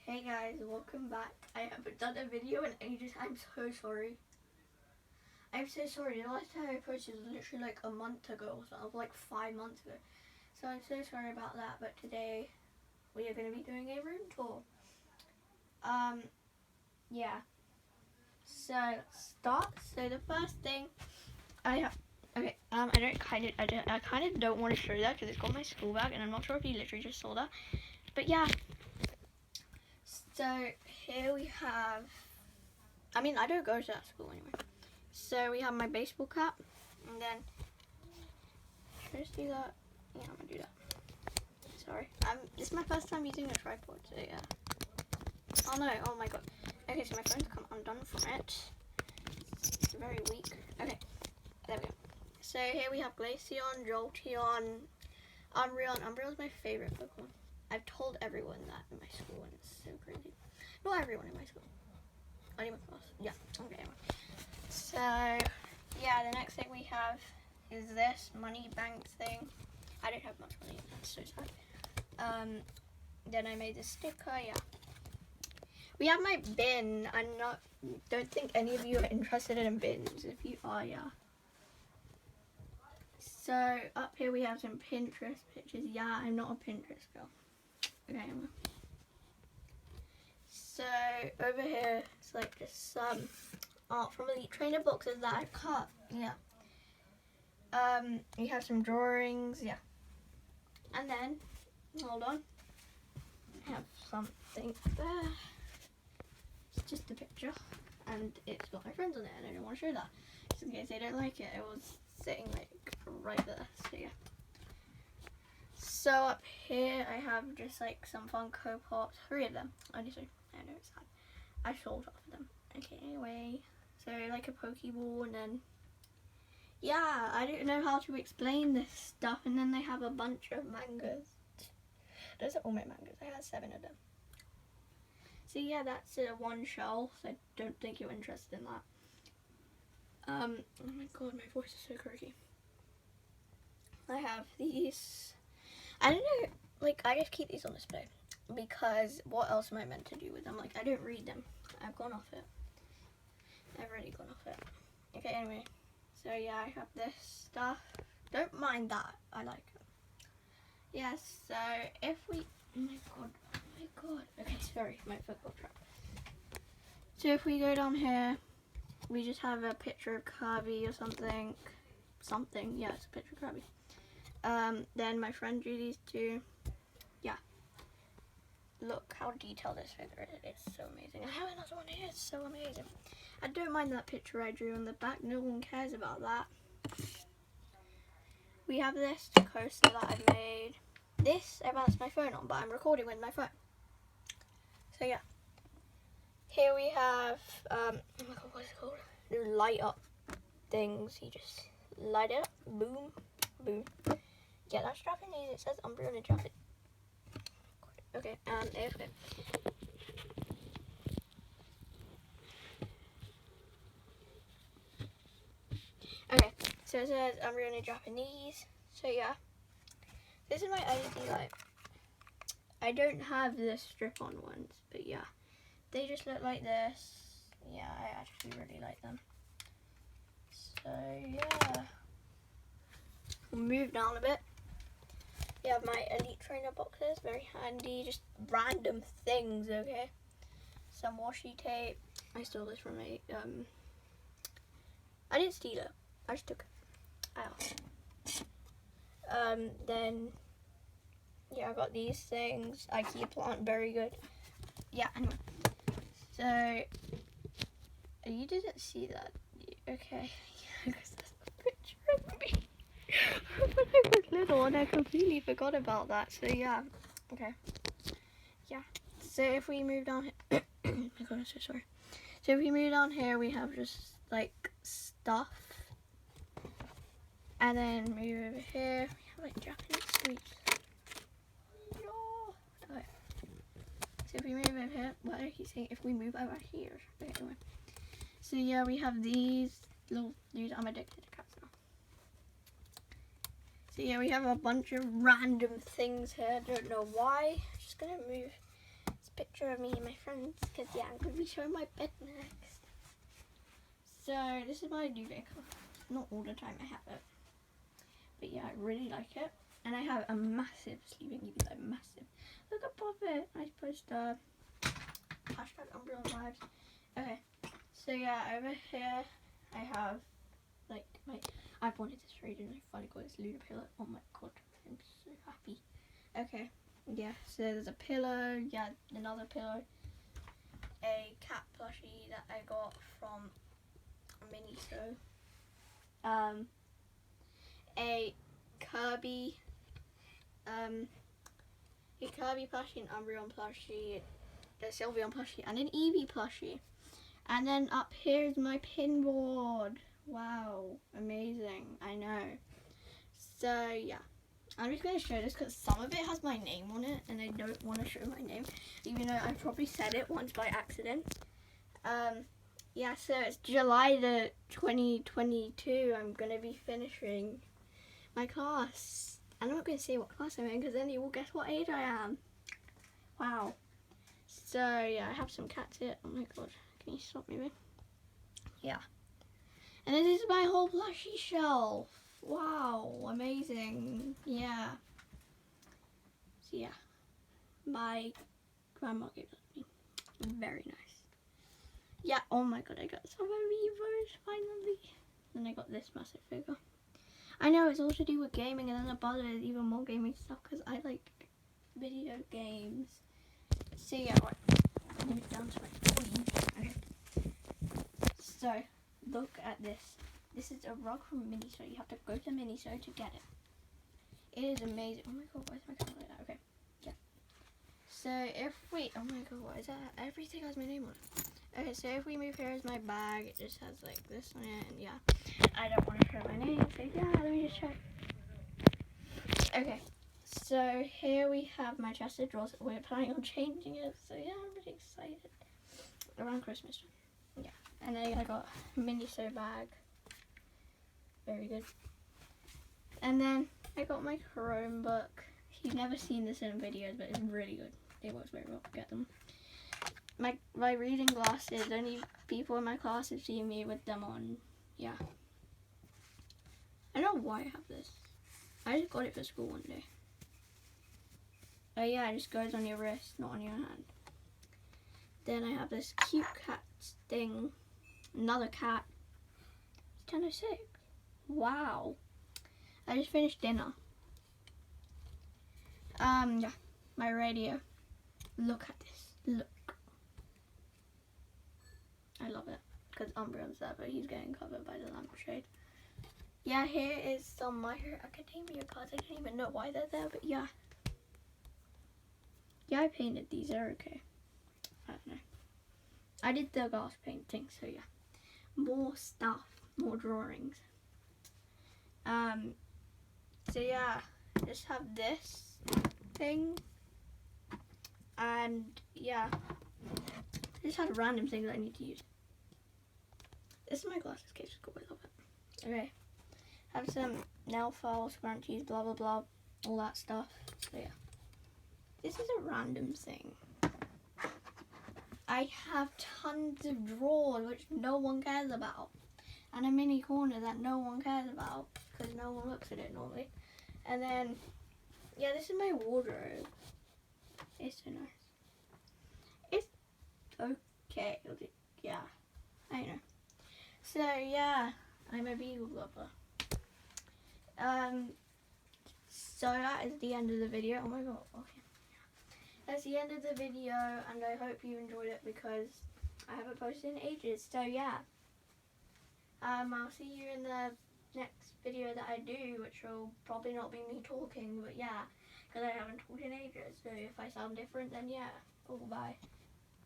Hey guys, welcome back. I haven't done a video in ages. I'm so sorry. I'm so sorry. The last time I posted was literally like a month ago, so like 5 months ago. So I'm so sorry about that. But today we are going to be doing a room tour. Yeah. So let's start. So the first thing I have. Okay. I kind of don't want to show that because it's got my school bag, and I'm not sure if you literally just saw that. But yeah. So here we have, I don't go to that school anyway. So we have my baseball cap, and then, should I just do that? Yeah, I'm gonna do that. Sorry, this is my first time using a tripod, so yeah. Oh no, oh my god. Okay, so my phone's come undone from it. It's very weak. Okay, there we go. So here we have Glaceon, Jolteon, Umbreon. Umbreon's my favorite Pokemon. I've told everyone that in my school, and it's so crazy. Not everyone in my school. Only my class. Yeah. Okay. Anyway. So yeah, the next thing we have is this money bank thing. I don't have much money. That's so sad. Then I made this sticker. Yeah. We have my bin. Don't think any of you are interested in bins. If you are, yeah. So up here we have some Pinterest pictures. Yeah, I'm not a Pinterest girl. Okay, so over here it's like just art from Elite Trainer boxes that I've cut. Yeah. We have some drawings. Yeah. And then hold on, I have something there. It's just a picture, and it's got my friends on it, and I don't want to show that just in case they don't like it. It was sitting like right there. So yeah. So up here I have just like some Funko Pops, 3 of them. Only 3. I know it's sad. I sold half of them. Okay, anyway. So like a Pokeball, and then yeah, I don't know how to explain this stuff. And then they have a bunch of mangas. Those are all my mangas. I have 7 of them. So yeah, that's one shelf. I don't think you're interested in that. Oh my god, my voice is so croaky. I have these. I don't know, like, I just keep these on display because what else am I meant to do with them? Like, I don't read them. I've gone off it. I've already gone off it. Okay, anyway. So, yeah, I have this stuff. Don't mind that. I like it. Yes, so if we... Oh my god. Okay, sorry, my foot got trapped. So if we go down here, we just have a picture of Kirby or something. Yeah, it's a picture of Kirby. Then my friend drew these 2. Yeah. Look how detailed this figure is. It's so amazing. I have another one here. It's so amazing. I don't mind that picture I drew on the back. No one cares about that. We have this coaster that I've made. This I balanced my phone on, but I'm recording with my phone. So yeah. Here we have, oh my god, what's it called? The light up things. You just light it up. Boom. Boom. Yeah, that's Japanese. It says Umbreon in Japanese. Okay, and if it. Okay, so it says Umbreon in Japanese. So yeah, this is my LED light. I don't have the strip-on ones, but yeah, they just look like this. Yeah, I actually really like them. So yeah, we'll move down a bit. You have my Elite Trainer boxes, very handy, just random things, okay? Some washi tape. I stole this from a, I didn't steal it, I just took it. Ow. Then, yeah, I got these things. IKEA plant, very good. Yeah, anyway. So, you didn't see that, okay? Yeah, because that's a picture of me. When I was little, and I completely forgot about that. So yeah, okay, yeah. So if we move down here, oh my god, I'm so sorry. So if we move down here, we have just like stuff, and then move over here. We have like Japanese sweets. No. Okay. So if we move over here, what are you saying? If we move over here, okay, anyway. So yeah, we have these little dudes. I'm addicted to cats now. So yeah, we have a bunch of random things here. Don't know why. Just gonna move this picture picture of me and my friends because, yeah, I'm going to be showing my bed next. So, this is my duvet cover. Not all the time I have it. But, yeah, I really like it. And I have a massive sleeping beauty, like massive. Look at Puppet. Nice poster. Hashtag umbrella vibes. Okay. So, yeah, over here I have, like, I've wanted this for ages and I finally got this Luna pillow. Oh my god. I'm so happy. Okay. Yeah, so there's a pillow, yeah, another pillow, a cat plushie that I got from Miniso, a Kirby plushie, an Umbreon plushie, a Sylveon plushie, and an Eevee plushie. And then up here is my pin board. Wow, amazing, I know. So, yeah. I'm just going to show this because some of it has my name on it and I don't want to show my name, even though I probably said it once by accident. Yeah, so it's July the 2022. I'm going to be finishing my class. I'm not going to say what class I'm in because then you will guess what age I am. Wow. So, yeah, I have some cats here. Oh my god. Can you stop me, man? Yeah. And this is my whole plushie shelf. Wow, amazing. Yeah. So yeah, my grandma gave it to me. Very nice. Yeah, oh my god, I got some Amiibos finally. Then I got this massive figure. I know it's all to do with gaming, and then above it is even more gaming stuff because I like video games. So yeah, right. Let me down to my queen. Okay. So, look at this. This is a rug from Miniso. You have to go to Miniso to get it. It is amazing. Oh my god, why is my camera like that? Okay, yeah. So if we, oh my god, what is that? Everything has my name on it. Okay, so if we move here is my bag. It just has like this on it, and yeah. I don't want to show my name, so yeah, let me just check. Okay, so here we have my chest of drawers. We're planning on changing it, so yeah, I'm really excited. Around Christmas. Yeah, and then I got a Miniso bag. Very good. And then I got my Chromebook. You've never seen this in videos, but it's really good. It works very well. Get them. My reading glasses. Only people in my class have seen me with them on. Yeah. I don't know why I have this. I just got it for school one day. Oh yeah, it just goes on your wrist, not on your hand. Then I have this cute cat thing. Another cat. It's 10:06. Wow. I just finished dinner. Yeah, my radio. Look at this. Look. I love it. Because Umbreon's there, but he's getting covered by the lampshade. Yeah, here is some My Hero Academia cards. I don't even know why they're there, but yeah. Yeah, I painted these. They're okay. I don't know. I did the glass painting, so yeah. More stuff. More drawings. So yeah, just have this thing, and yeah, I just have random things I need to use. This is my glasses case, I love it. Okay, have some nail files, scrunchies, blah blah blah, all that stuff. So yeah, this is a random thing. I have tons of drawers which no one cares about, and a mini corner that no one cares about because no one looks at it normally. And then, yeah, this is my wardrobe. It's so nice. It's okay. Yeah, I know. So yeah, I'm a beagle lover. So that is the end of the video. Oh my god. Okay. That's the end of the video, and I hope you enjoyed it because I haven't posted in ages. So yeah. I'll see you in the next video that I do, which will probably not be me talking, but yeah, because I haven't talked in ages, so if I sound different, then yeah. Oh, bye.